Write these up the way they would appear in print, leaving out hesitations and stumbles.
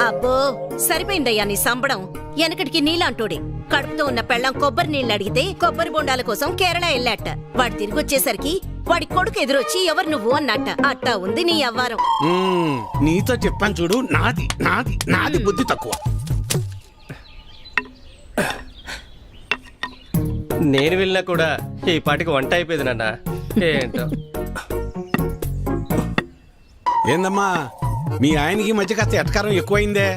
అబ్బో సరిపోయిందయ్యా నీ సంబడం. వెనకటికి నీలాంటోడే కడుపుతో ఉన్న పెళ్ళం కొబ్బరి నీళ్ళు అడిగితే కొబ్బరి బొండాల కోసం కేరళ వెళ్ళాట. వాడు తిరిగి వచ్చేసరికి వాడి కొడుకు ఎదురొచ్చి ఎవరు నువ్వు అన్నట్ట. అట్టా ఉంది నీ అవ్వారం. నీతో చెప్పాను చూడు, నాది నాది నాది బుద్ధి తక్కువ. నేను వెళ్ళినా కూడా ఈ పాటికి వంట అయిపోయింది నాన్న. ఏంటో ఏందమ్మా మీ ఆయనకి మధ్య కాస్త ఎటకారం ఎక్కువైందే.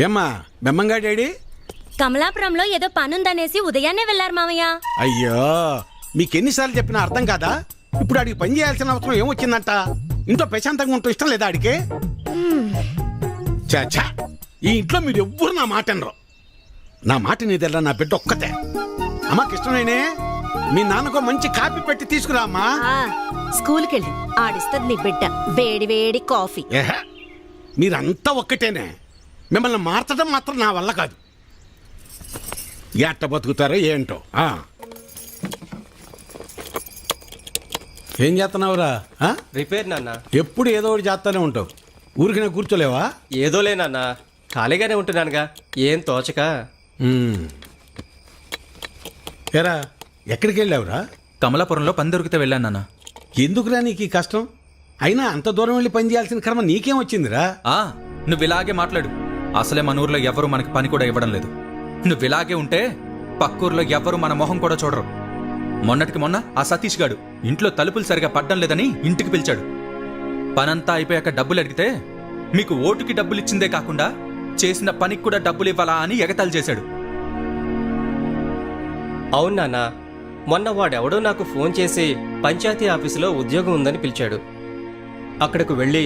ఏమ్మా బెమ్మంగా డాడీ? కమలాపురంలో ఏదో పనుందనేసి ఉదయాన్నే వెళ్లారు మామయ్య. అయ్యో మీకెన్నిసార్లు చెప్పినా అర్థం కాదా? ఇప్పుడు ఆడికి పని చేయాల్సిన అవసరం ఏమొచ్చిందంట? ఇంట్లో ప్రశాంతంగా ఉంటూ ఇష్టం లేదా ఆడికి? చాచా ఈ ఇంట్లో మీరు ఎవ్వరు నా మాట అనరు. నా మాట నీదెల్లా నా బిడ్డ ఒక్కతే. అమ్మా కృష్ణవేణి మీ నాన్నకో మంచి కాపీ పెట్టి తీసుకురా అమ్మా. స్కూల్కెళ్ళి ఆడిస్తుంది నీ బిడ్డ వేడి వేడి కాఫీ. మీరంతా ఒక్కటేనే, మిమ్మల్ని మార్చడం మాత్రం నా వల్ల కాదు. ఎట్ట బతుకుతారో ఏంటో. ఏం చేస్తున్నావురా? రిపేర్ నాన్న. ఎప్పుడు ఏదో ఒకటి చేస్తానే ఉంటావు, ఊరికినే కూర్చోలేవా? ఏదోలే నాన్న, ఖాళీగానే ఉంటున్నానుగా, ఏం తోచక. ఏరా ఎక్కడికి వెళ్ళావురా? కమలాపురంలో పని దొరికితే వెళ్ళాను నాన్న. ఎందుకురా నీకు ఈ కష్టం? అయినా అంత దూరం వెళ్ళి పని చేయాల్సిన క్రమ నీకేం వచ్చిందిరా? నువ్వు ఇలాగే మాట్లాడు. అసలే మన ఊర్లో ఎవ్వరూ మనకి పని కూడా ఇవ్వడం లేదు. నువ్వు ఇలాగే ఉంటే పక్కూర్లో ఎవ్వరూ మన మొహం కూడా చూడరు. మొన్నటికి మొన్న ఆ సతీష్ గాడు ఇంట్లో తలుపులు సరిగా పడ్డం లేదని ఇంటికి పిలిచాడు. పనంతా అయిపోయాక డబ్బులు అడిగితే మీకు ఓటుకి డబ్బులు ఇచ్చిందే కాకుండా చేసిన పనికి కూడా డబ్బులు ఇవ్వాలా అని ఎగతాళి చేశాడు. అవును నాన్న, మొన్న వాడెవడో నాకు ఫోన్ చేసి పంచాయతీ ఆఫీసులో ఉద్యోగం ఉందని పిలిచాడు. అక్కడకు వెళ్ళి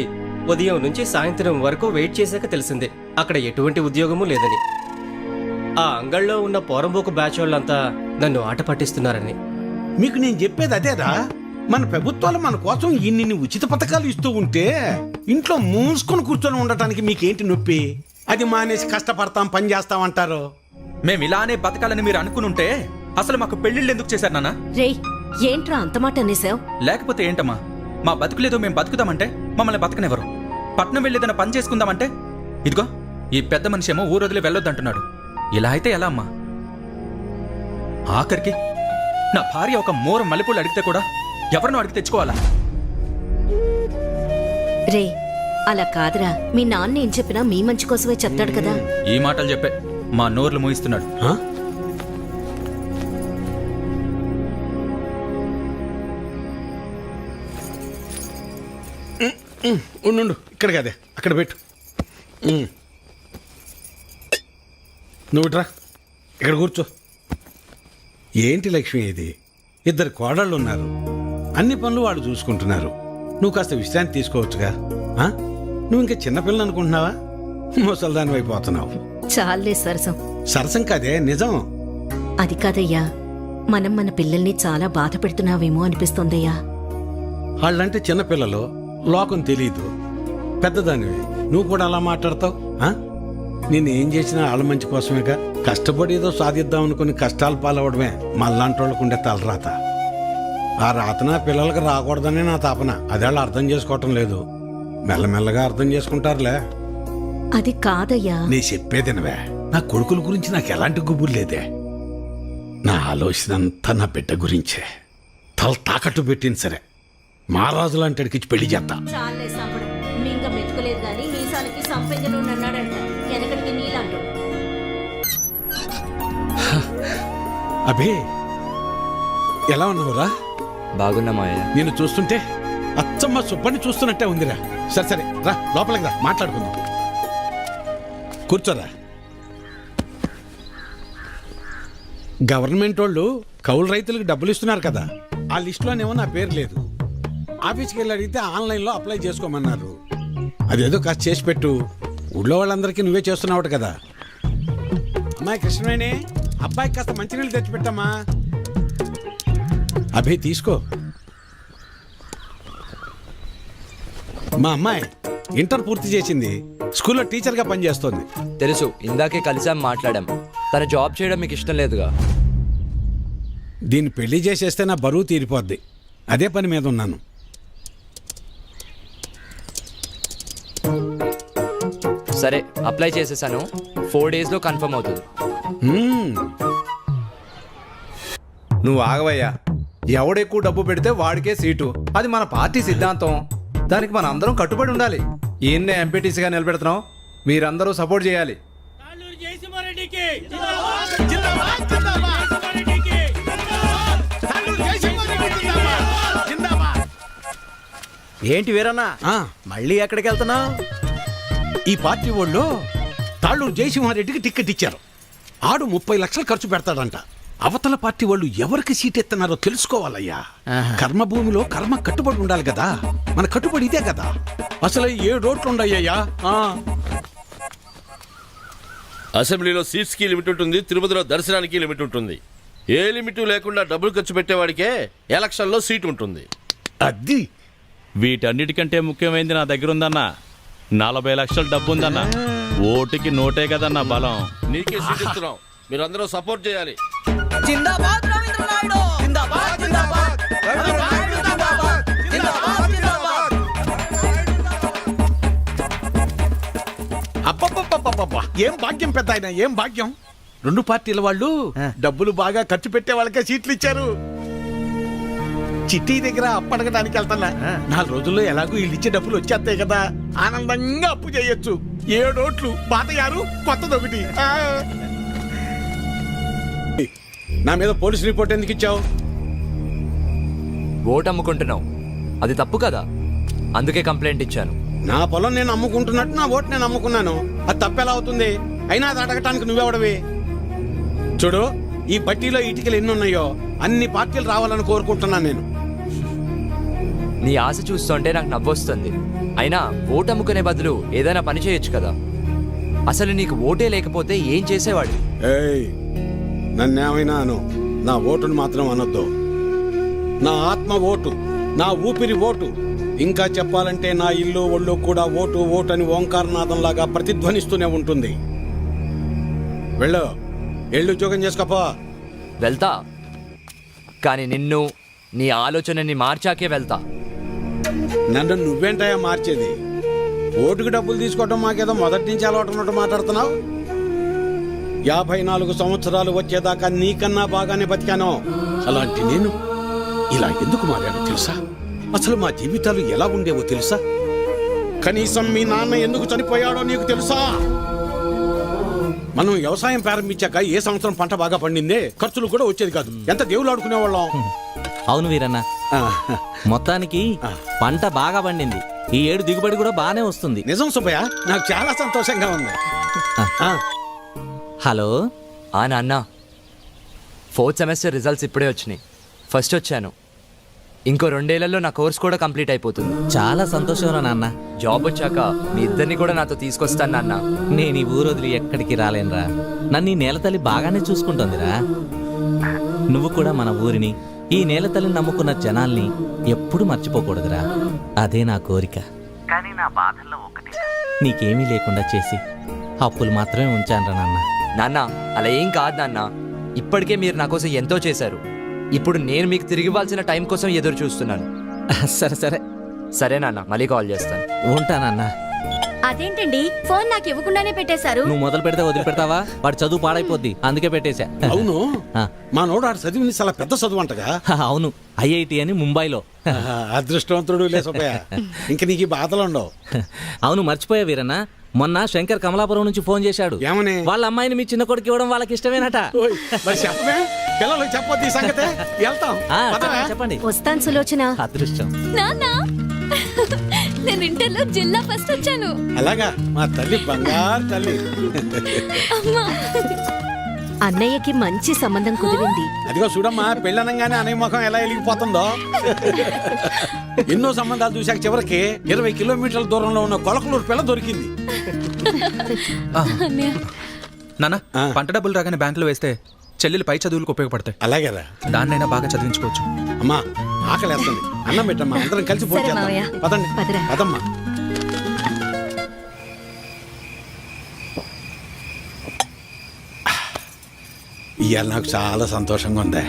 ఉదయం నుంచి సాయంత్రం వరకు వెయిట్ చేశాక తెలిసింది అక్కడ ఎటువంటి ఉద్యోగమూ లేదని. ఆ అంగళ్ళలో ఉన్న పోరంబోకు బ్యాచ్ వాళ్ళంతా నన్ను ఆట పట్టిస్తున్నారని. మీకు నేను చెప్పేది అదేరా, మన ప్రభుత్వాలు మన కోసం ఇన్ని ఉచిత పథకాలు ఇస్తూ ఉంటే ఇంట్లో మూసుకొని కూర్చొని ఉండటానికి మీకేంటి నొప్పి? అది మానేసి కష్టపడతాం పని చేస్తామంటారు. మేము ఇలానే బతకాలని మీరు అనుకునుంటే అసలు మాకు పెళ్లిళ్ళు ఎందుకు చేశారు నాన్న? రేయ్ ఏంట్రా అంత మాట అనేసావు? లేకపోతే ఏంటమ్మా, మా బతుకులేదో మేము బతుకుదామంటే మమ్మల్ని బతకనివ్వరు. పట్నం వెళ్ళేదన్న పని చేసుకుందామంటే ఇదిగో ఈ పెద్ద మనిషి ఏమో ఊరొదిలి వెళ్ళొద్దంటున్నాడు. ఇలా అయితే ఎలా అమ్మా? ఆఖరికి నా భార్య ఒక మూర మల్లెపూలు అడిగితే కూడా ఎవరినో అడిగి తెచ్చుకోవాలా? రే అలా కాదురా, మీ నాన్న ఏం చెప్పినా మీ మంచి కోసమే చెప్తాడు కదా. ఈ మాటలు చెప్పే మా నోర్లు మూయిస్తున్నాడు. ఉండు ఇక్కడ కదే అక్కడ పెట్టు. నువ్వు రా ఇక్కడ కూర్చో. ఏంటి లక్ష్మి ఇది? ఇద్దరు కోడళ్ళు ఉన్నారు, అన్ని పనులు వాళ్ళు చూసుకుంటున్నారు. నువ్వు కాస్త విశ్రాంతి తీసుకోవచ్చుగా. నువ్వు ఇంకా చిన్నపిల్లలు అనుకుంటున్నావా? ముసల్దాని అయిపోతున్నావు. చాలే సరసం. సరసం కాదే, నిజం. అది కాదయ్యా, మనం మన పిల్లల్ని చాలా బాధ పెడుతున్నావేమో అనిపిస్తోందయ్యా. వాళ్ళంటే చిన్నపిల్లలు, లోకం తెలీదు. పెద్దదానివి నువ్వు కూడా అలా మాట్లాడతావు? నేను ఏం చేసినా వాళ్ళ మంచి కోసమేగా. కష్టపడి ఏదో సాధిద్దాం అనుకుని కష్టాలు పాలవడమే మళ్ళాంటి వాళ్ళకు ఉండే తలరాత. ఆ రాతన పిల్లలకి రాకూడదనే నా తాపన. అదే వాళ్ళు అర్థం చేసుకోవటం లేదు. మెల్లమెల్లగా అర్థం చేసుకుంటారులే. అది కాదయ్యా. నీ చెప్పేదినవే, నా కొడుకుల గురించి నాకు ఎలాంటి గుబురు లేదే. నా ఆలోచన అంతా నా బిడ్డ గురించే. తల తాకట్టు పెట్టింది సరే, మహారాజు లాంటి అడిగిచ్చి పెళ్లి చేస్తా. చాలే సంపడం. మింగ మెతుకులేదు గాని మీసాలకి సంపెంగను అన్నాడంట. వెనకటికి నీలాంటో. అబే ఎలా ఉన్నావురా? బాగున్నా మావయ్య. నేను చూస్తుంటే అచ్చమ్మ సుబ్బని చూస్తున్నట్టే ఉందిరా. సరే సరే రా లోపలికి రా, మాట్లాడుకుందాం. కూర్చోరా. గవర్నమెంట్ వాళ్ళు కౌలు రైతులకు డబ్బులు ఇస్తున్నారు కదా, ఆ లిస్టులోనేమో నా పేరు లేదు. ఆఫీస్కి వెళ్ళి అడిగితే ఆన్లైన్లో అప్లై చేసుకోమన్నారు. అదేదో కాస్త చేసి పెట్టు. ఊళ్ళో వాళ్ళందరికీ నువ్వే చేస్తున్నావు కదా. అమ్మాయి కృష్ణవేణి, అబ్బాయికి కాస్త మంచినీళ్ళు తెచ్చిపెట్టమ్మా. అభి తీసుకో. మా అమ్మాయి ఇంటర్ పూర్తి చేసింది, స్కూల్లో టీచర్గా పనిచేస్తోంది. తెలుసు, ఇందాకే కలిసాం, మాట్లాడాం. తన జాబ్ చేయడం మీకు ఇష్టం లేదుగా. దీన్ని పెళ్లి చేసేస్తే నా బరువు తీరిపోద్ది. అదే పని మీద ఉన్నాను. సరే అప్లై చేసేసాను, 4 డేస్లో కన్ఫర్మ్ అవుతుంది. నువ్వు ఆగవయ్యా. ఎవడెక్కువ డబ్బు పెడితే వాడికే సీటు. అది మన పార్టీ సిద్ధాంతం. దానికి మన అందరం కట్టుబడి ఉండాలి. ఈయన్నే ఎంపీటీసీగా నిలబెడుతున్నాం. మీరందరూ సపోర్ట్ చేయాలి. ఏంటి వీరన్నా, ఆ, మళ్ళీ ఎక్కడికి వెళ్తున్నావు? ఈ పార్టీ వాళ్ళు తాళ్ళూరు జయసింహారెడ్డికి టిక్కెట్ ఇచ్చారు. ఆడు 30 లక్షలు ఖర్చు పెడతాడంట. అవతల పార్టీ వాళ్ళు ఎవరికి సీట్ ఎత్తున్నారో తెలుసుకోవాలయ్యా. కర్మభూమిలో కర్మ కట్టుబడి ఉండాలి కదా. మన కట్టుబడి ఇదే కదా. అసలు 7 ఓట్లు ఉండయ్యా. అసెంబ్లీలో సీట్స్కి లిమిట్ ఉంటుంది, తిరుపతిలో దర్శనానికి లిమిట్ ఉంటుంది. ఏ లిమిట్ లేకుండా డబ్బులు ఖర్చు పెట్టేవాడికే ఎలక్షన్లో సీట్ ఉంటుంది. అది వీటన్నిటికంటే ముఖ్యమైనది నా దగ్గర ఉందన్నా. 40 లక్షల డబ్బు ఉందన్నా. ఓటుకి నోటే కదన్నా బలం. నీకే సీట్ ఇస్తున్నాం, మీరందరూ సపోర్ట్ చేయాలి. అబ్బబ్బబ్బబ్బబ్బా, ఏం భాగ్యం పెద్ద ఆయన, ఏం భాగ్యం. 2 పార్టీల వాళ్ళు డబ్బులు బాగా ఖర్చు పెట్టే వాళ్ళకే సీట్లు ఇచ్చారు. చిట్టి దగ్గర అప్పడగడానికి వెళ్తున్నా. 4 రోజుల్లో ఎలాగో వీళ్ళు ఇచ్చే డబ్బులు వచ్చేస్తాయి కదా. ఆనందంగా అప్పు చేయొచ్చు. 7 ఓట్లు, పాతయారు, కొత్తదొకటి. నా మీద పోలీస్ రిపోర్ట్ ఎందుకు ఇచ్చావు? ఓటు అమ్ముకుంటున్నావు, అది తప్పు కదా, అందుకే కంప్లైంట్ ఇచ్చాను. నా పొలం నేను అమ్ముకుంటున్నట్టు నా ఓటు నేను అమ్ముకున్నాను. అది తప్పెలా అవుతుంది? అయినా అది అడగటానికి నువ్వెవడవి? చూడు, ఈ పట్టీలో ఇటుకలు ఎన్ని ఉన్నాయో అన్ని పార్టీలు రావాలని కోరుకుంటున్నాను నేను. నీ ఆశ చూస్తుంటే నాకు నవ్వొస్తుంది. అయినా ఓటు అమ్ముకునే బదులు ఏదైనా పని చేయొచ్చు కదా. అసలు నీకు ఓటే లేకపోతే ఏం చేసేవాడు? ఏయ్, నన్నేమైనా అను, నా ఓటును మాత్రం అనొద్దు. నా ఆత్మ ఓటు, నా ఊపిరి ఓటు. ఇంకా చెప్పాలంటే నా ఇల్లు ఒళ్ళు కూడా ఓటు ఓటు అని ఓంకారనాథంలాగా ప్రతిధ్వనిస్తూనే ఉంటుంది. వెళ్ళు, ఎళ్ళు ఉద్యోగం చేసుకోపో. వెళ్తా, కానీ నిన్ను, నీ ఆలోచనని మార్చాకే వెళ్తా. నన్ను నువ్వేంటయా మార్చేది? ఓటుకు డబ్బులు తీసుకోవటం మాకేదో మొదటి నుంచి అలవాటు ఉన్నట్టు మాట్లాడుతున్నావు. 54 సంవత్సరాలు వచ్చేదాకా నీకన్నా బాగానే బతికాను. అలాంటి నేను ఇలా ఎందుకు మారాను తెలుసా? అసలు మా జీవితాలు ఎలా ఉండేవో తెలుసా? కనీసం మీ నాన్న ఎందుకు చనిపోయాడో నీకు తెలుసా? మనం వ్యవసాయం ప్రారంభించాక ఏ సంవత్సరం పంట బాగా పండిందే, ఖర్చులు కూడా వచ్చేది కాదు. ఎంత దేవుళ్ళు ఆడుకునేవాళ్ళం. అవును వీరన్న, మొత్తానికి పంట బాగా పండింది. ఈ ఏడు దిగుబడి కూడా బాగానే వస్తుంది. నిజం సుబ్బయ్య, నాకు చాలా సంతోషంగా ఉంది. హలో నాన్న, 4th సెమిస్టర్ రిజల్ట్స్ ఇప్పుడే వచ్చినాయి. ఫస్ట్ వచ్చాను. ఇంకో 2 ఏళ్లలో నా కోర్స్ కూడా కంప్లీట్ అయిపోతుంది. చాలా సంతోషం రా నాన్న. జాబ్ వచ్చాక మీ ఇద్దరిని కూడా నాతో తీసుకొస్తాను నాన్న. నేను ఈ ఊరు వదిలి ఎక్కడికి రాలేనురా. నన్ను ఈ నేలతల్లి బాగానే చూసుకుంటుందిరా. నువ్వు కూడా మన ఊరిని, ఈ నేలతల్లిని నమ్ముకున్న జనాల్ని ఎప్పుడు మర్చిపోకూడదురా. అదే నా కోరిక. కానీ నా బాధల్లో ఒకటి, నీకేమీ లేకుండా చేసి అప్పులు మాత్రమే ఉంచానురా నాన్న. నాన్న, అలా ఏం కాదు నాన్న. ఇప్పటికే మీరు నా కోసం ఎంతో చేశారు. ఇప్పుడు నేను మీకు తిరిగి ఇవ్వాల్సిన టైం కోసం ఎదురు చూస్తున్నాను. సరే సరే సరే నాన్న, మళ్ళీ కాల్ చేస్తాను. ఉంటానన్నా. అదేంటండి, ఫోన్ నాకు ఇవ్వకుండానే పెట్టేశారు. నువ్వు మొదలు పెడితే వదిలిపెడతావా? వాడి చదువు పాడైపోద్ది, అందుకే పెట్టేశా. అవును, ఆ. మా నోడు ఆడు చదివింది చాలా పెద్ద చదువు అంటగా. అవును, ఐఐటి అని ముంబైలో. అదృష్టవంతుడు లే సుబ్బయ్య. ఇంక నీకు ఈ బాధలు ఉండవు. అవును, మర్చిపోయా వీరన్న, మొన్న శంకర్ కమలాపురం నుంచి ఫోన్ చేశాడు. ఏమని? వాళ్ళ అమ్మాయిని మీ చిన్న కొడుకు ఇవ్వడం వాళ్ళకి ఇష్టమేనట. ఓయ్, మరి చెప్పమే, పిల్లలకు చెప్పొద్దు ఈ సంగతే. వెళ్తాం, ఆ, పదవే. చెప్పండి. వస్తాను సులోచన. అదృష్టం. నాన్నా, నేను ఇంటర్లో జిల్లా ఫస్ట్ వచ్చాను. అలాగా, మా తల్లి బంగారు తల్లి. అన్నయ్యకి మంచి సంబంధం కుదిరింది. అదిగో చూడమ్మా, పెళ్ళనంగానే అన్నయ్య ముఖం ఎలా వెలిగిపోతుందో. ఎన్నో సంబంధాలు చూశాక చివరికి 20 కిలోమీటర్ల దూరంలో ఉన్న కొలకలూరు పిల్ల దొరికింది. నాన్న, పంట డబ్బులు రాగానే బ్యాంకులో వేస్తే చెల్లెలు పై చదువులకు ఉపయోగపడతాయి. అలాగేరా, దాన్నైనా బాగా చదివించుకోవచ్చు. అమ్మా ఆకలేస్తుంది, అన్నం పెట్టమ్మా, అందరం కలిసి సరే పోతే మావయ్య. పదండి. పదరా. పదమ్మా. ఇవాళ నాకు చాలా సంతోషంగా ఉంది.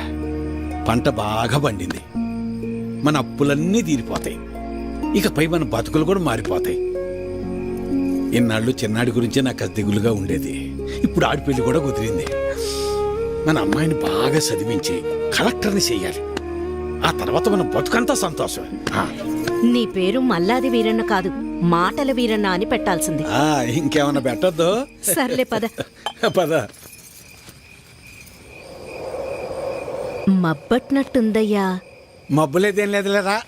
పంట బాగా పండింది. మన అప్పులన్నీ తీరిపోతాయి. ఇకపై మన బతుకులు కూడా మారిపోతాయి. ఇన్నాళ్ళు చిన్నాడి గురించే నాకు అది దిగులుగా ఉండేది. ఇప్పుడు ఆడి పెళ్లి కూడా కుదిరింది. మన అమ్మాయిని బాగా చదివించి కలెక్టర్ని చెయ్యాలి. ఆ తర్వాత మన బతుకంతా సంతోషమే. నీ పేరు మల్లాది వీరన్న కాదు, మాటల వీరన్న అని పెట్టాల్సింది. ఇంకేమన్నా పెట్టద్దు. సర్లే పద. పద. మబ్బట్నట్టుందయ్యా. మబ్బులేదేం లేదులేరా.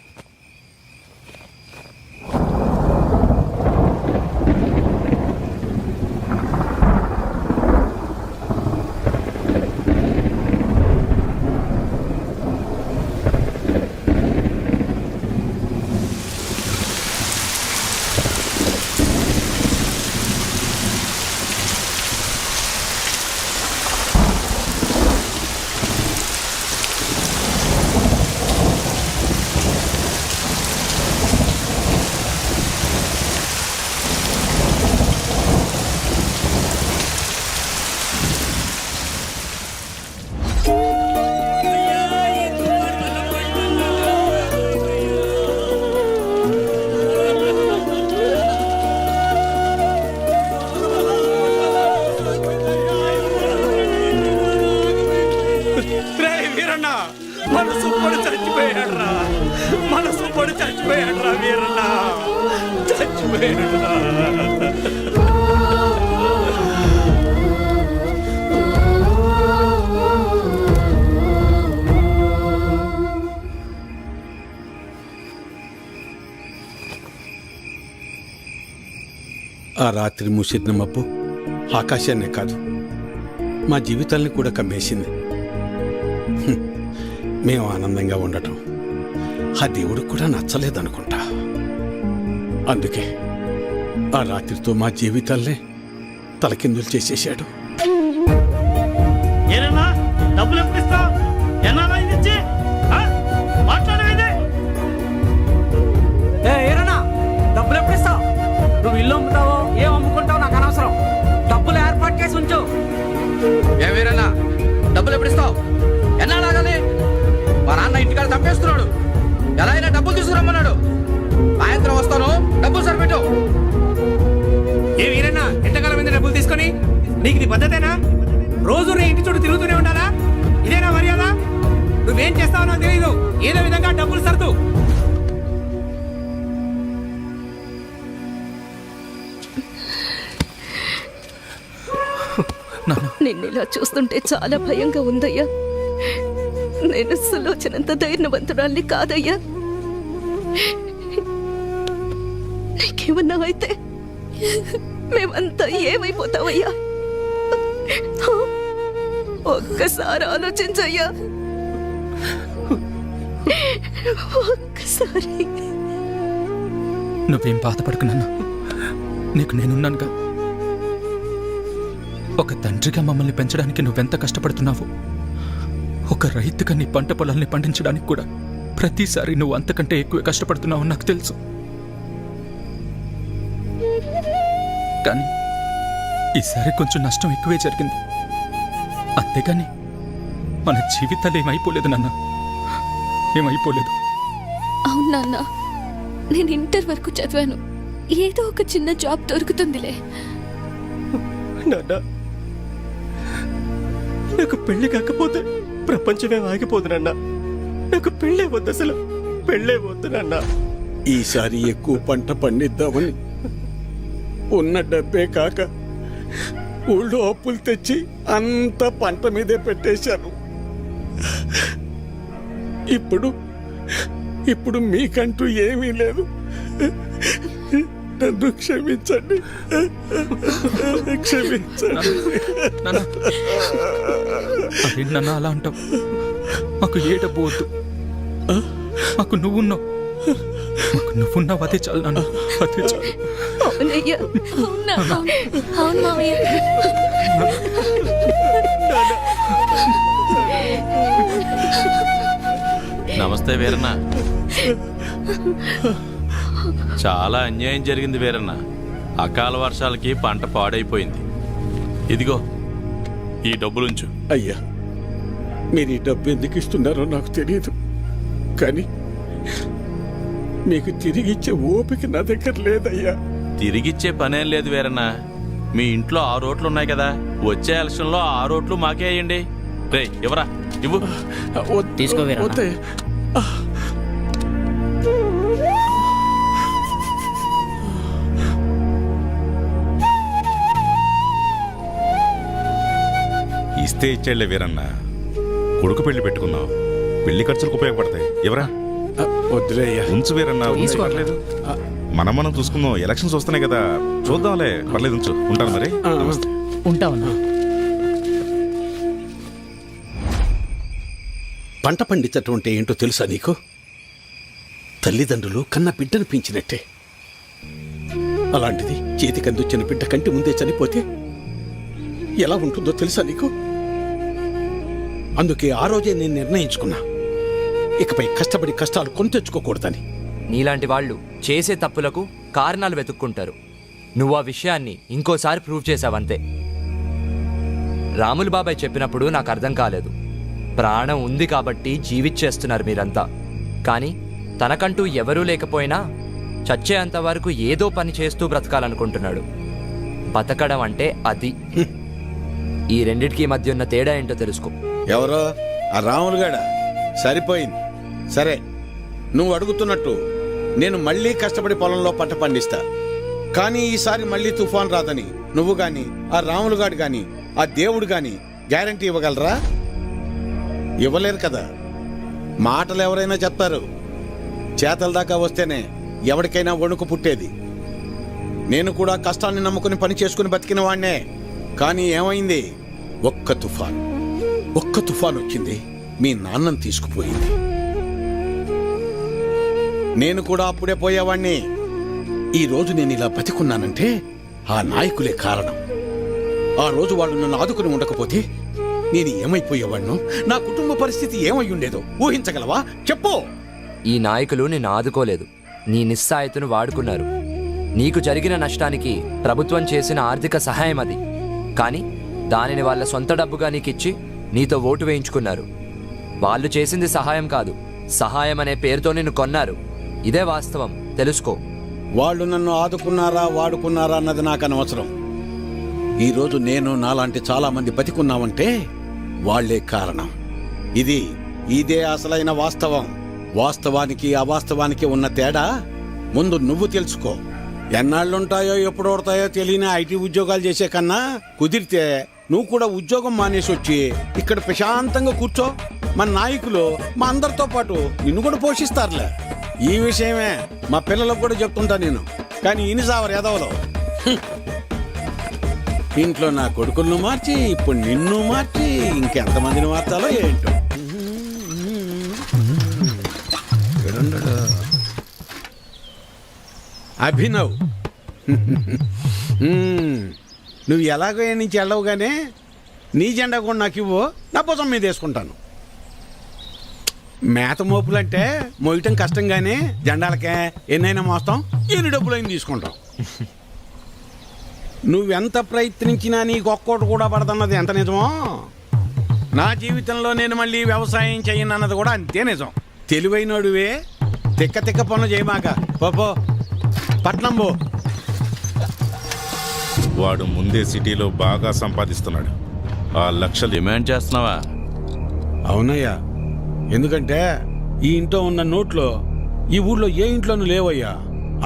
ఆ రాత్రి మూసిన మబ్బు ఆకాశాన్నే కాదు, మా జీవితాల్ని కూడా కమ్మేసింది. మేము ఆనందంగా ఉండటం ఆ దేవుడికి కూడా నచ్చలేదనుకుంటా. అందుకే ఆ రాత్రితో మా జీవితాల్నే తలకిందులు చేసేశాడు. డబ్బులు ఎప్పుడు ఇస్తావు? డబ్బులు ఎప్పుడు ఇస్తావు? నువ్వు ఇల్లు అమ్ముతావో ఏం అమ్ముకుంటావో నాకు అనవసరం. డబ్బులు ఏర్పాటు చేసి ఉంచు. వీరన్నా, డబ్బులు ఎప్పుడు ఇస్తావు? ఎన్నాళ్ళాగాలి? మా నాన్న ఇంటికాడ తప్పేస్తున్నాడు. ఎలా అయినా డబ్బులు తీసుకురమ్మన్నాడు. సాయంత్రం వస్తాను, డబ్బులు సరిపెట్టు. ఏ వీరన్నా, ఎంతకాలం మీద డబ్బులు తీసుకొని? నీకు నీ పద్ధతేనా? రోజు నీ ఇంటి చుట్టూ తిరుగుతూనే ఉండాలా? ఇదేనా మర్యాద? నువ్వేం చేస్తావో నాకు తెలియదు. ఏదో విధంగా డబ్బులు సర్దు. నిన్నిలా చూస్తుంటే చాలా భయంగా ఉందయ్యా. నేను సులోచనంత ధైర్యవంతురాల్ని కాదయ్యా. నీకేమన్నా అయితే మేమంతా ఏమైపోతావయ్యా? ఒక్కసారి ఆలోచించయ్యా. ఒక్కసారి. నువ్వేం బాధపడకు నాన్న, నీకు నేనున్నానుగా. ఒక తండ్రిగా మమ్మల్ని పెంచడానికి నువ్వెంత కష్టపడుతున్నావు. ఒక రైతుగా నీ పంట పొలాల్ని పండించడానికి కూడా ప్రతిసారి నువ్వు అంతకంటే ఎక్కువ కష్టపడుతున్నావు నాకు తెలుసు. కానీ ఈసారి కొంచెం నష్టం ఎక్కువే జరిగింది. అంతేగాని మన జీవితాలు ఏమైపోలేదు నాన్న, ఏమైపోలేదు. అవును నాన్న, నేను ఇంటర్ వరకు చదివాను. ఏదో ఒక చిన్న జాబ్ దొరుకుతుందిలే. నాన్న, నాకు పెళ్లి కాకపోతే ప్రపంచమే ఆగిపోదు నాన్న. నాకు పెళ్ళే వద్దు, అసలు పెళ్ళే వద్దు నాన్న. ఈసారి ఎక్కువ పంట పండిద్దామని ఉన్న డబ్బే కాక ఊళ్ళో అప్పులు తెచ్చి అంత పంట మీదే పెట్టేశాను. ఇప్పుడు మీకంటూ ఏమీ లేదు. నన్ను క్షమించండి, క్షమించండి. అదేంటన్నా అలా అంటావు? మాకు ఏ డబ్బు వద్దు, మాకు నువ్వున్నావు. మాకు నువ్వున్నావు, అదే చాలు నాన్న, అదే చాలు. అవునయ్యా. అవును మావయ్య. నమస్తే వీరన్న. చాలా అన్యాయం జరిగింది వీరన్న. అకాల వర్షాలకి పంట పాడైపోయింది. ఇదిగో ఈ డబ్బులుంచు. అయ్యా, మీరు ఈ డబ్బు ఎందుకు ఇస్తున్నారో నాకు తెలియదు, కానీ మీకు తిరిగి ఇచ్చే ఓపిక నా దగ్గర లేదయ్యా. తిరిగిచ్చే పనేం లేదు వీరన్న. మీ ఇంట్లో 6 ఓట్లు ఉన్నాయి కదా, వచ్చే ఎలక్షన్లో 6 ఓట్లు మాకే వేయండి. రే ఇవ్వరా, ఇవ్వు. తీసుకో వీరన్న. వద్దే. ఇస్తే ఇచ్చేళ్లే వీరన్న. కొడుకు పెళ్లి పెట్టుకున్నావు, పెళ్లి ఖర్చులకు ఉపయోగపడతాయి. ఎవరా వద్దులే అయ్యా. ఉంచు వీరన్న, ఉంచు, పర్లేదు. మనం చూసుకుందాం. ఎలక్షన్స్ వస్తున్నాయి కదా, చూద్దాంలే. పర్లేదు, ఉంచు. ఉంటాను మరి. ఉంటావన్నా. పంట పండించటం అంటే ఏంటో తెలుసా నీకు? తల్లిదండ్రులు కన్న బిడ్డను పెంచినట్టే. అలాంటిది చేతికందొచ్చిన బిడ్డ కంటి ముందే చనిపోతే ఎలా ఉంటుందో తెలుసా నీకు? అందుకే ఆ రోజే నేను నిర్ణయించుకున్నా, ఇకపై కష్టపడి కష్టాలు కొని తెచ్చుకోకూడదని. నీలాంటి వాళ్ళు చేసే తప్పులకు కారణాలు వెతుక్కుంటారు. నువ్వు ఆ విషయాన్ని ఇంకోసారి ప్రూవ్ చేశావంతే. రాములు బాబాయ్ చెప్పినప్పుడు నాకు అర్థం కాలేదు. ప్రాణం ఉంది కాబట్టి జీవిచ్చేస్తున్నారు మీరంతా. కానీ తనకంటూ ఎవరూ లేకపోయినా చచ్చేంత వరకు ఏదో పని చేస్తూ బ్రతకాలనుకుంటున్నాడు. బతకడం అంటే అది. ఈ రెండిటికి మధ్య ఉన్న తేడా ఏంటో తెలుసుకో. ఎవరో ఆ రాములుగాడ సరిపోయింది. సరే, నువ్వు అడుగుతున్నట్టు నేను మళ్ళీ కష్టపడి పొలంలో పంట పండిస్తా. కానీ ఈసారి మళ్ళీ తుఫాన్ రాదని నువ్వు గాని, ఆ రాములుగాడు గాని, ఆ దేవుడు గాని గ్యారంటీ ఇవ్వగలరా? ఇవ్వలేరు కదా. మాటలు ఎవరైనా చెప్తారు, చేతల దాకా వస్తేనే ఎవరికైనా వణుకు పుట్టేది. నేను కూడా కష్టాన్ని నమ్ముకుని పని చేసుకుని బతికిన వాణ్ణే. కానీ ఏమైంది? ఒక్క తుఫాన్ వచ్చింది, మీ నాన్నని తీసుకుపోయింది. నేను కూడా అప్పుడే పోయేవాణ్ణి. ఈ రోజు నేను ఇలా బతికున్నానంటే ఆ నాయకులే కారణం. ఆ రోజు వాళ్ళు నన్ను ఆదుకుని ఉండకపోతే నేను ఏమైపోయేవాణ్ణో, నా కుటుంబ పరిస్థితి ఏమై ఉండేదో ఊహించగలవా? చెప్పు. ఈ నాయకులు నిన్ను ఆదుకోలేదు, నీ నిస్సాయతను వాడుకున్నారు. నీకు జరిగిన నష్టానికి ప్రభుత్వం చేసిన ఆర్థిక సహాయం అది. కానీ దానిని వాళ్ళ సొంత డబ్బుగా నీకిచ్చి నీతో ఓటు వేయించుకున్నారు. వాళ్ళు చేసింది సహాయం కాదు, సహాయం అనే పేరుతో నిన్ను కొన్నారు. ఇదే వాస్తవం, తెలుసుకో. వాళ్ళు నన్ను ఆదుకున్నారా వాడుకున్నారా అన్నది నాకు అనవసరం. ఈరోజు నేను నాలాంటి చాలా మంది బతికున్నామంటే వాళ్లే కారణం. ఇదే అసలైన వాస్తవం. వాస్తవానికి అవాస్తవానికి ఉన్న తేడా ముందు నువ్వు తెలుసుకో. ఎన్నాళ్ళుంటాయో ఎప్పుడు ఓడతాయో తెలియని ఐటీ ఉద్యోగాలు చేసే కన్నా కుదిరితే నువ్వు కూడా ఉద్యోగం మానేసి వచ్చి ఇక్కడ ప్రశాంతంగా కూర్చో. మన నాయకులు మా అందరితో పాటు నిన్ను కూడా పోషిస్తారులే. ఈ విషయమే మా పిల్లలకు కూడా చెప్తుంటా నేను. కానీ ఇనిసావరు ఎదవలో ఇంట్లో నా కొడుకులను మార్చి ఇప్పుడు నిన్ను మార్చి ఇంకెంతమందిని మార్చాలో ఏంటో. అభినవ్, నువ్వు ఎలాగో ఏ నుంచి వెళ్ళవుగానే నీ జెండా కూడా నాకు ఇవ్వు, నా భుజం మీద వేసుకుంటాను. మేత మోపులంటే మోయటం కష్టం కానీ జెండాలకే ఎన్నైనా మోస్తాం, ఎన్ని డబ్బులైనా తీసుకుంటాం. నువ్వెంత ప్రయత్నించినా నీకు ఒక్కోటి కూడా పడదన్నది ఎంత నిజమో, నా జీవితంలో నేను మళ్ళీ వ్యవసాయం చేయనన్నది కూడా అంతే నిజం. తెలివైనడువే, తిక్క పనులు చేయమాక. పో పట్నం పో. వాడు ముందే సిటీలో బాగా సంపాదిస్తున్నాడు. ఆ లక్షలు డిమాండ్ చేస్తున్నావా? అవునయ్యా, ఎందుకంటే ఈ ఇంట్లో ఉన్న నోట్లో ఈ ఊళ్ళో ఏ ఇంట్లోనూ లేవయ్యా.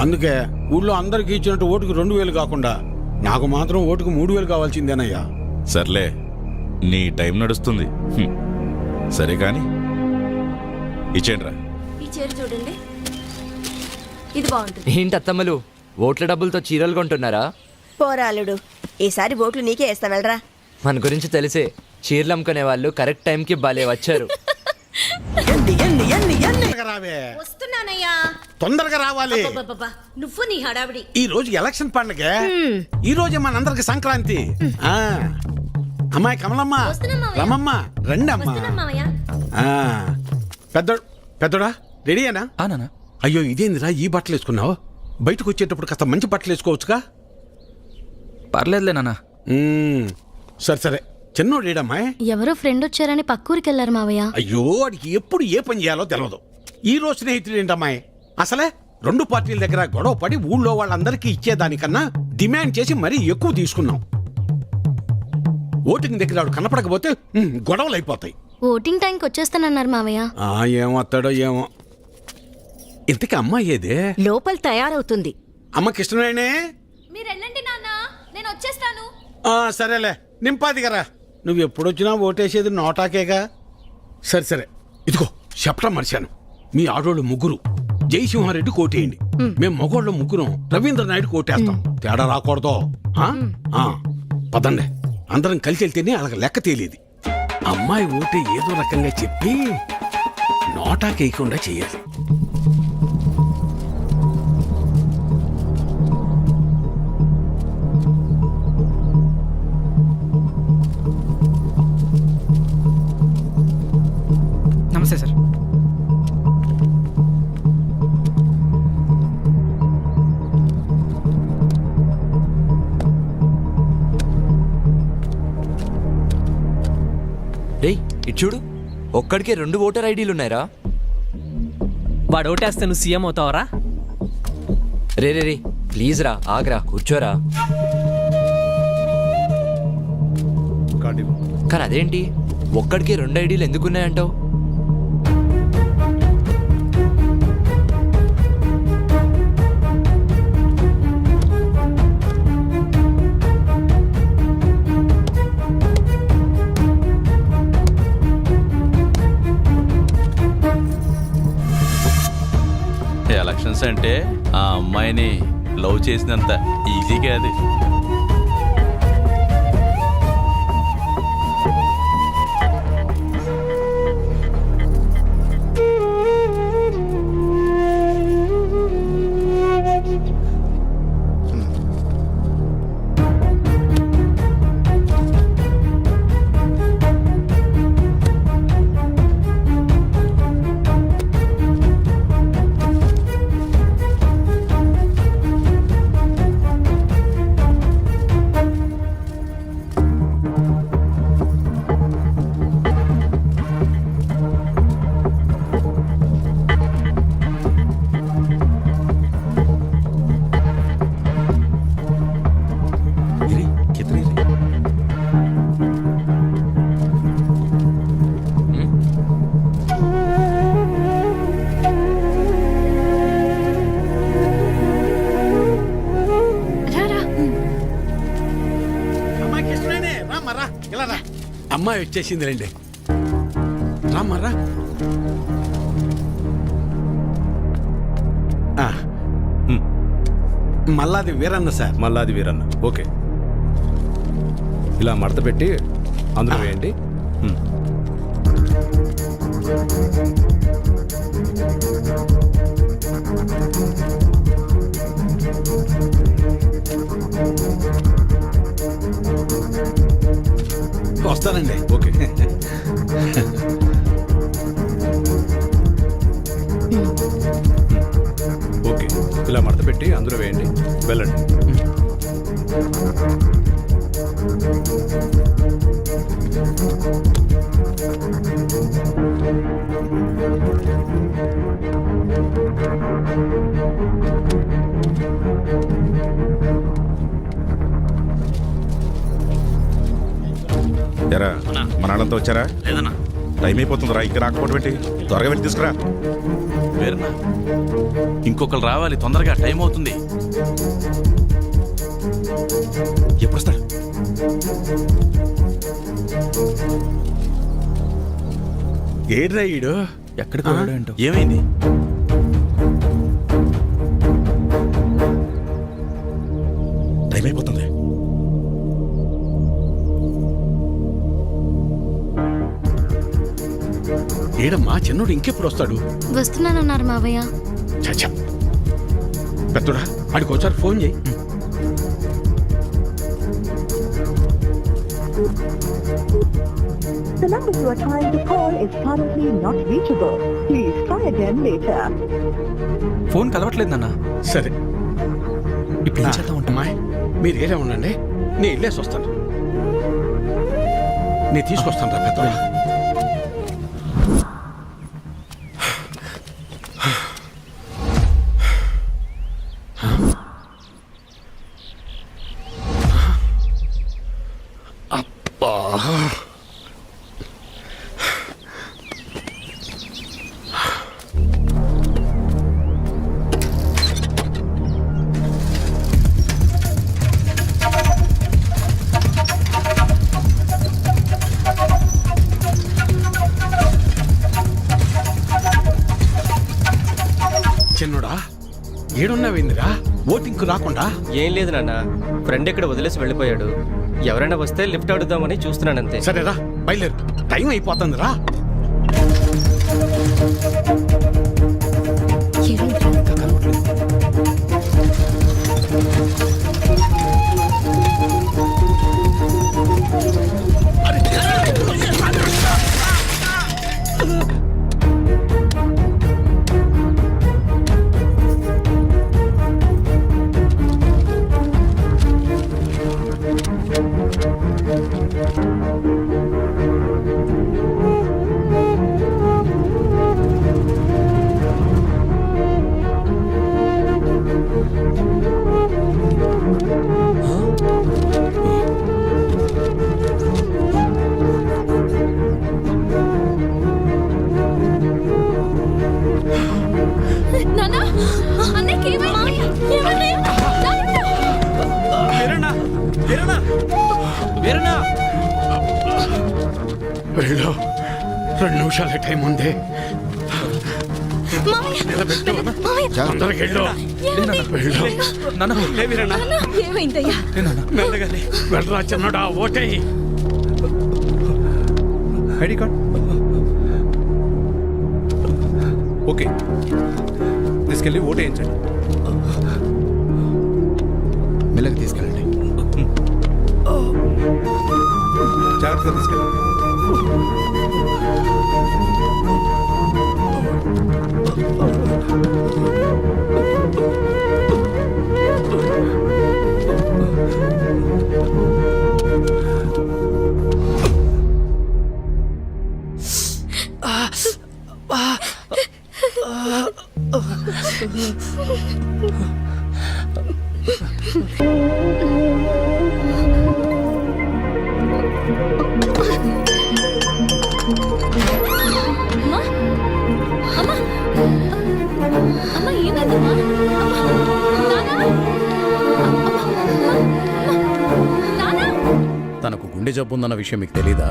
అందుకే ఊళ్ళో అందరికీ ఇచ్చినట్టు ఓటుకు 2000 కాకుండా నాకు మాత్రం ఓటుకు 3000 కావాల్సిందేనయ్యా. సర్లే, నీ టైం నడుస్తుంది. సరే కాని ఇచ్చేండ్రా. ఈ చీర చూడండి, ఇది బాగుంటుంది. ఏంటి అత్తమ్మలు, ఓట్ల డబ్బులతో చీరలు కొంటున్నారా? పోరాలుడు, ఈసారి ఓట్లు నీకే వేస్తా వెళ్ళరా. మన గురించి తెలిసే చీరలు అమ్ముకునే వాళ్ళు కరెక్ట్ టైంకి భలే వచ్చారు. రావే, వస్తున్నానయ్యా. తొందరగా రావాలి. అబ్బబ్బబ్బా, నువ్వు నీ హడావిడి. ఈ రోజు ఎలక్షన్ పండగ, ఈ రోజే మనందరికి సంక్రాంతి. అమ్మాయి కమలమ్మ, వస్తున్నాం మావయ్య. రమమ్మ, రండి అమ్మా. వస్తున్నాం మావయ్య. పెద్దోడా రెడీయేనా? నానా అయ్యో ఇదేందిరా ఈ బట్టలు వేసుకున్నావు? బయటకు వచ్చేటప్పుడు కాస్త మంచి బట్టలు వేసుకోవచ్చుగా. పర్లేదులే నాన్న. సరే చిన్నోడు ఏడమ్మాయి? ఎవరో ఫ్రెండ్ వచ్చారని పక్కూరికి వెళ్ళారు మావయ్య. అయ్యో వాడికి ఎప్పుడు ఏ పని చేయాలో తెలియదు. ఈ రోజు స్నేహితుడు ఏంటమ్మాయి? అసలే రెండు పార్టీల దగ్గర గొడవ పడి ఊళ్ళో వాళ్ళందరికీ ఇచ్చేదానికన్నా డిమాండ్ చేసి మరీ ఎక్కువ తీసుకున్నాం. ఓటింగ్ దగ్గర వాడు కనపడకపోతే గొడవలు అయిపోతాయి. ఓటింగ్ టైంకి వచ్చేస్తానన్నారు మావయ్య. ఏమొస్తాడో ఏమో. ఇంతకీ అమ్మాయి ఏదే? లోపల తయారవుతుంది. అమ్మ కృష్ణవేణే. మీరు వెళ్ళండి నాన్న, నేను వచ్చేస్తాను. సరేలే నింపాదిగరా. నువ్వు ఎప్పుడొచ్చినా ఓటేసేది నోటాకేగా. సరే సరే, ఇదిగో చెప్పడం మర్చాను. మీ ఆడోళ్ళు ముగ్గురు జయసింహారెడ్డి కోటేయండి. మేము మగోళ్ళ ముగ్గురం రవీంద్ర నాయుడు కోటేస్తాం. తేడా రాకూడదు. పదండి, అందరం కలిసి వెళ్తేనే అలాగ లెక్క తేలేది. అమ్మాయి ఓటే ఏదో రకంగా చెప్పి నోటాకేయకుండా చెయ్యాలి. నమస్తే సార్. రేయ్ ఇటు చూడు, ఒక్కడికే 2 ఓటర్ ఐడీలు ఉన్నాయరా. వాడు ఓటేస్తే నువ్వు CM అవుతావరా? Ray ray ray please రా, ఆగ్రా, కూర్చోరా. కానీ అదేంటి ఒక్కడికే 2 ఐడీలు ఎందుకున్నాయంటావు? ఎలక్షన్స్ అంటే ఆ అమ్మాయిని లవ్ చేసినంత ఈజీగా అది. అమ్మాయి వచ్చేసింది రండి. రామ్మరా. మల్లాది వీరన్న సార్. మల్లాది వీరన్న. ఓకే, ఇలా మడత పెట్టి అందులో వేయండి. వస్తానండి. ఓకే. ఓకే, ఇలా మడత పెట్టి అందులో వేయండి. వెళ్ళండి. ఎరా మన వాళ్ళంతా వచ్చారా? లేదన్నా. టైం అయిపోతుందిరా, ఇంకా రాకపోవడం పెట్టి త్వరగా వెళ్ళి తీసుకురా. వేరన్నా, ఇంకొకరు రావాలి తొందరగా, టైం అవుతుంది. ఎప్పుడు వస్తాడు? ఏడ్రా ఈడు? ఎక్కడికి వెళ్ళాడు ఏంటో. ఏమైంది? టైం అయిపోతుంది. ఏడమ్మా చిన్నోడు ఇంకెప్పుడు వస్తాడు? వస్తున్నానన్నారు మావయ్య. చచ్చా పెద్దోడా, వాడికి ఒకసారి ఫోన్ చేయి. The number you are trying to call is currently not reachable. Please try again later. Phone కలవట్లేదు నాన్న. సరే, ఇప్పుడు ఏం చేద్దాం అంటే అమ్మాయి మీరు ఏరే ఉండండి, నేను వెళ్ళేసి వస్తాను. నేను తీసుకొస్తాను రా పెద్దోడా. ఏడున్నావేందిరా ఓటింగ్కు రాకుండా? ఏం లేదు నాన్న, ఫ్రెండ్ ఇక్కడ వదిలేసి వెళ్ళిపోయాడు. ఎవరైనా వస్తే లిఫ్ట్ అడుగుదామని చూస్తున్నానంతే. సరేరా బయలుదేరు, టైం అయిపోతుందిరా. నానా అన్నయ్యకి ఏమైంది? వెళ్ళు, 2 నిమిషాల టైం ఉంది. నిలబెట్టు. తొందరగా వెళ్ళు. వెళ్ళు. ఏమైందయ్యా? వెళ్ళరా చిన్నడా, ఓటేయి. ఐడి కార్డ్ ఓకే, తీసుకెళ్ళి ఓటు వేయించండి. మెల్లగా తీసుకెళ్ళండి, జాగ్రత్తగా తీసుకెళ్ళండి. అమ్మా అమ్మా అమ్మా ఏమైందమ్మా? తనకు గుండె జబ్బు ఉందన్న విషయం మీకు తెలీదా?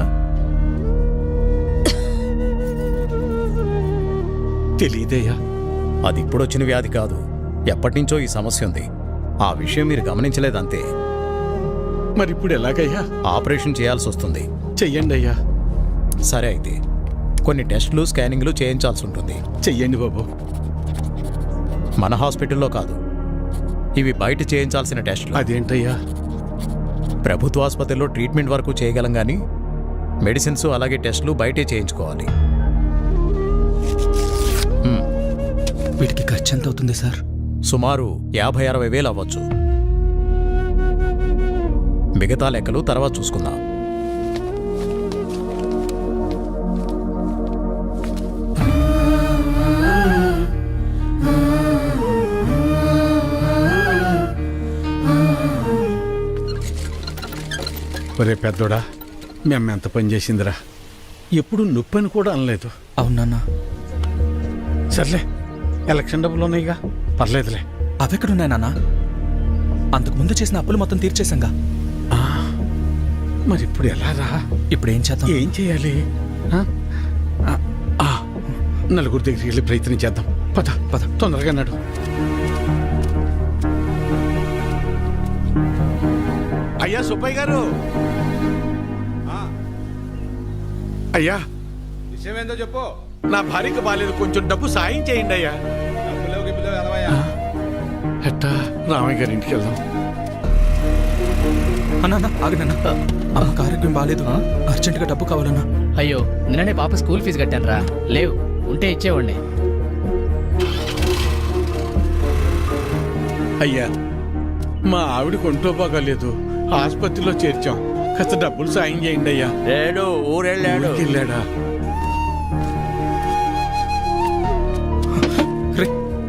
తెలీదయ్యా. అది ఇప్పుడొచ్చిన వ్యాధి కాదు, ఎప్పటినుంచో ఈ సమస్య ఉంది. ఆ విషయం మీరు గమనించలేదంతే. మరి ఇప్పుడు ఎలాగయ్యా? ఆపరేషన్ చేయాల్సి వస్తుంది. చెయ్యండి అయ్యా. సరే అయితే కొన్ని టెస్టులు స్కానింగ్లు చేయించాల్సి ఉంటుంది. చెయ్యండి బాబు. మన హాస్పిటల్లో కాదు, ఇవి బయట చేయించాల్సిన టెస్టులు. అదేంటయ్యా? ప్రభుత్వ ఆసుపత్రిలో ట్రీట్మెంట్ వరకు చేయగలం కానీ మెడిసిన్స్ అలాగే టెస్టులు బయటే చేయించుకోవాలి. వీటికి ఖర్చు ఎంత అవుతుంది సార్? సుమారు 50-60 వేలు అవ్వచ్చు. మిగతా లెక్కలు తర్వాత చూసుకుందాం. ఒరే పెద్దోడా, మేము ఎంత పని చేసిందిరా. ఎప్పుడు నొప్పని కూడా అనలేదు. అవునన్నా. సర్లే, ఎలక్షన్ డబ్బులు ఉన్నాయిగా, పర్లేదులే. అవెక్కడున్నాయి నాన్న? అంతకుముందు చేసిన అప్పులు మొత్తం తీర్చేశాంగా. మరి ఇప్పుడు ఎలా రా? ఇప్పుడు ఏం చేద్దాం? ఏం చేయాలి? నలుగురు దగ్గరికి వెళ్ళి ప్రయత్నం చేద్దాం. పద పద, తొందరగా నడు. అయ్యా సుబ్బయ్య గారు, అయ్యా విషయం ఏందో చెప్పు. నా భార్యకు బాలేదు, కొంచెం డబ్బు సాయం చేయండి అయ్యా. ఎట్టా రామయ్య గారి ఇంటికి వెళ్దాం. అన్నా ఆగనన్నా, అమ్మకి ఆరోగ్యం బాగాలేదు, అర్జెంటుగా డబ్బు కావాలన్నా. అయ్యో, నిన్ననే పాప స్కూల్ ఫీజు కట్టాను రా. లేవు, ఉంటే ఇచ్చేవాడిని. అయ్యా, మా ఆవిడకి ఒంట్లో బాగాలేదు, ఆసుపత్రిలో చేర్చాం, కాస్త డబ్బులు సాయం చేయండి అయ్యా. ఊరెళ్ళాడా?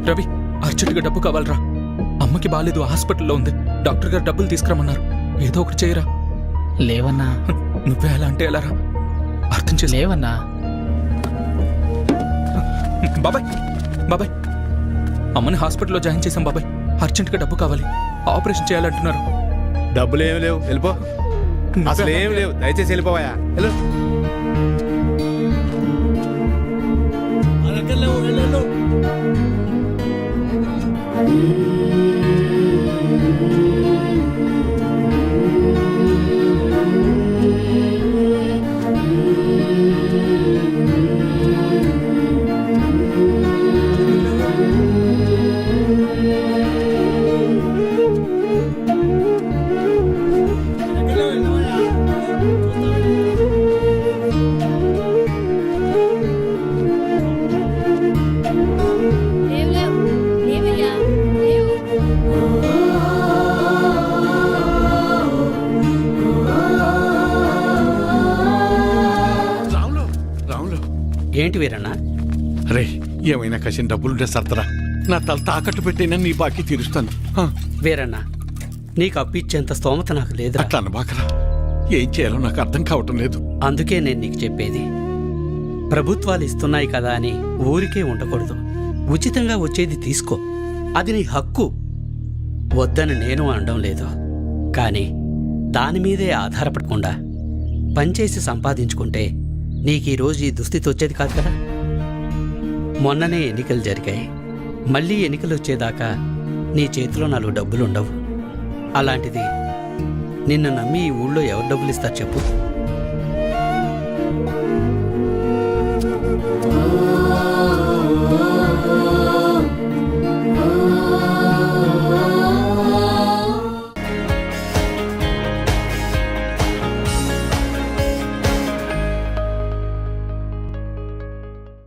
రవి, అర్జెంటుగా డబ్బు కావాలరా. అమ్మకి బాగాలేదు, హాస్పిటల్లో ఉంది. డాక్టర్ గారు డబ్బులు తీసుకురమ్మన్నారు. ఏదో ఒకటి చేయరా. లేవన్నా. నువ్వే ఎలా అంటే ఎలారా? అర్థం చేసి. లేవన్నా. బాబాయ్ బాబాయ్, అమ్మని హాస్పిటల్లో జాయిన్ చేశాం బాబాయ్. అర్జెంటుగా డబ్బు కావాలి, ఆపరేషన్ చేయాలంటున్నారు. డబ్బులు ఏమి లేవు, వెళ్ళిపో. అసలు ఏమి లేవు, దయచేసి వెళ్ళిపోవా. వెళ్ళు. ఏంటి వీరన్న? రే ఏమైనా కసిన డబ్బులుంటే సర్దరా, నా తల తాకట్టు పెట్టైనా నీ బాకీ తీరుస్తాను. వీరన్న, నీకు అప్పిచ్చేంత స్తోమత నాకు లేదు. అట్లా అనబాకరా, ఏం చేయాలో నాకు అర్థం కావటం లేదు. అందుకే నేను నీకు చెప్పేది, ప్రభుత్వాలు ఇస్తున్నాయి కదా అని ఊరికే ఉండకూడదు. ఉచితంగా వచ్చేది తీసుకో, అది నీ హక్కు. వద్దని నేను అనడం లేదు, కానీ దాని మీదే ఆధారపడకుండా పనిచేసి సంపాదించుకుంటే నీకు ఈరోజు ఈ దుస్థితి వచ్చేది కాదు కదా. మొన్ననే ఎన్నికలు జరిగాయి, మళ్ళీ ఎన్నికలు వచ్చేదాకా నీ చేతిలో 4 డబ్బులుండవు. అలాంటిది నిన్ను నమ్మి ఈ ఊళ్ళో ఎవరు డబ్బులు ఇస్తారు చెప్పు?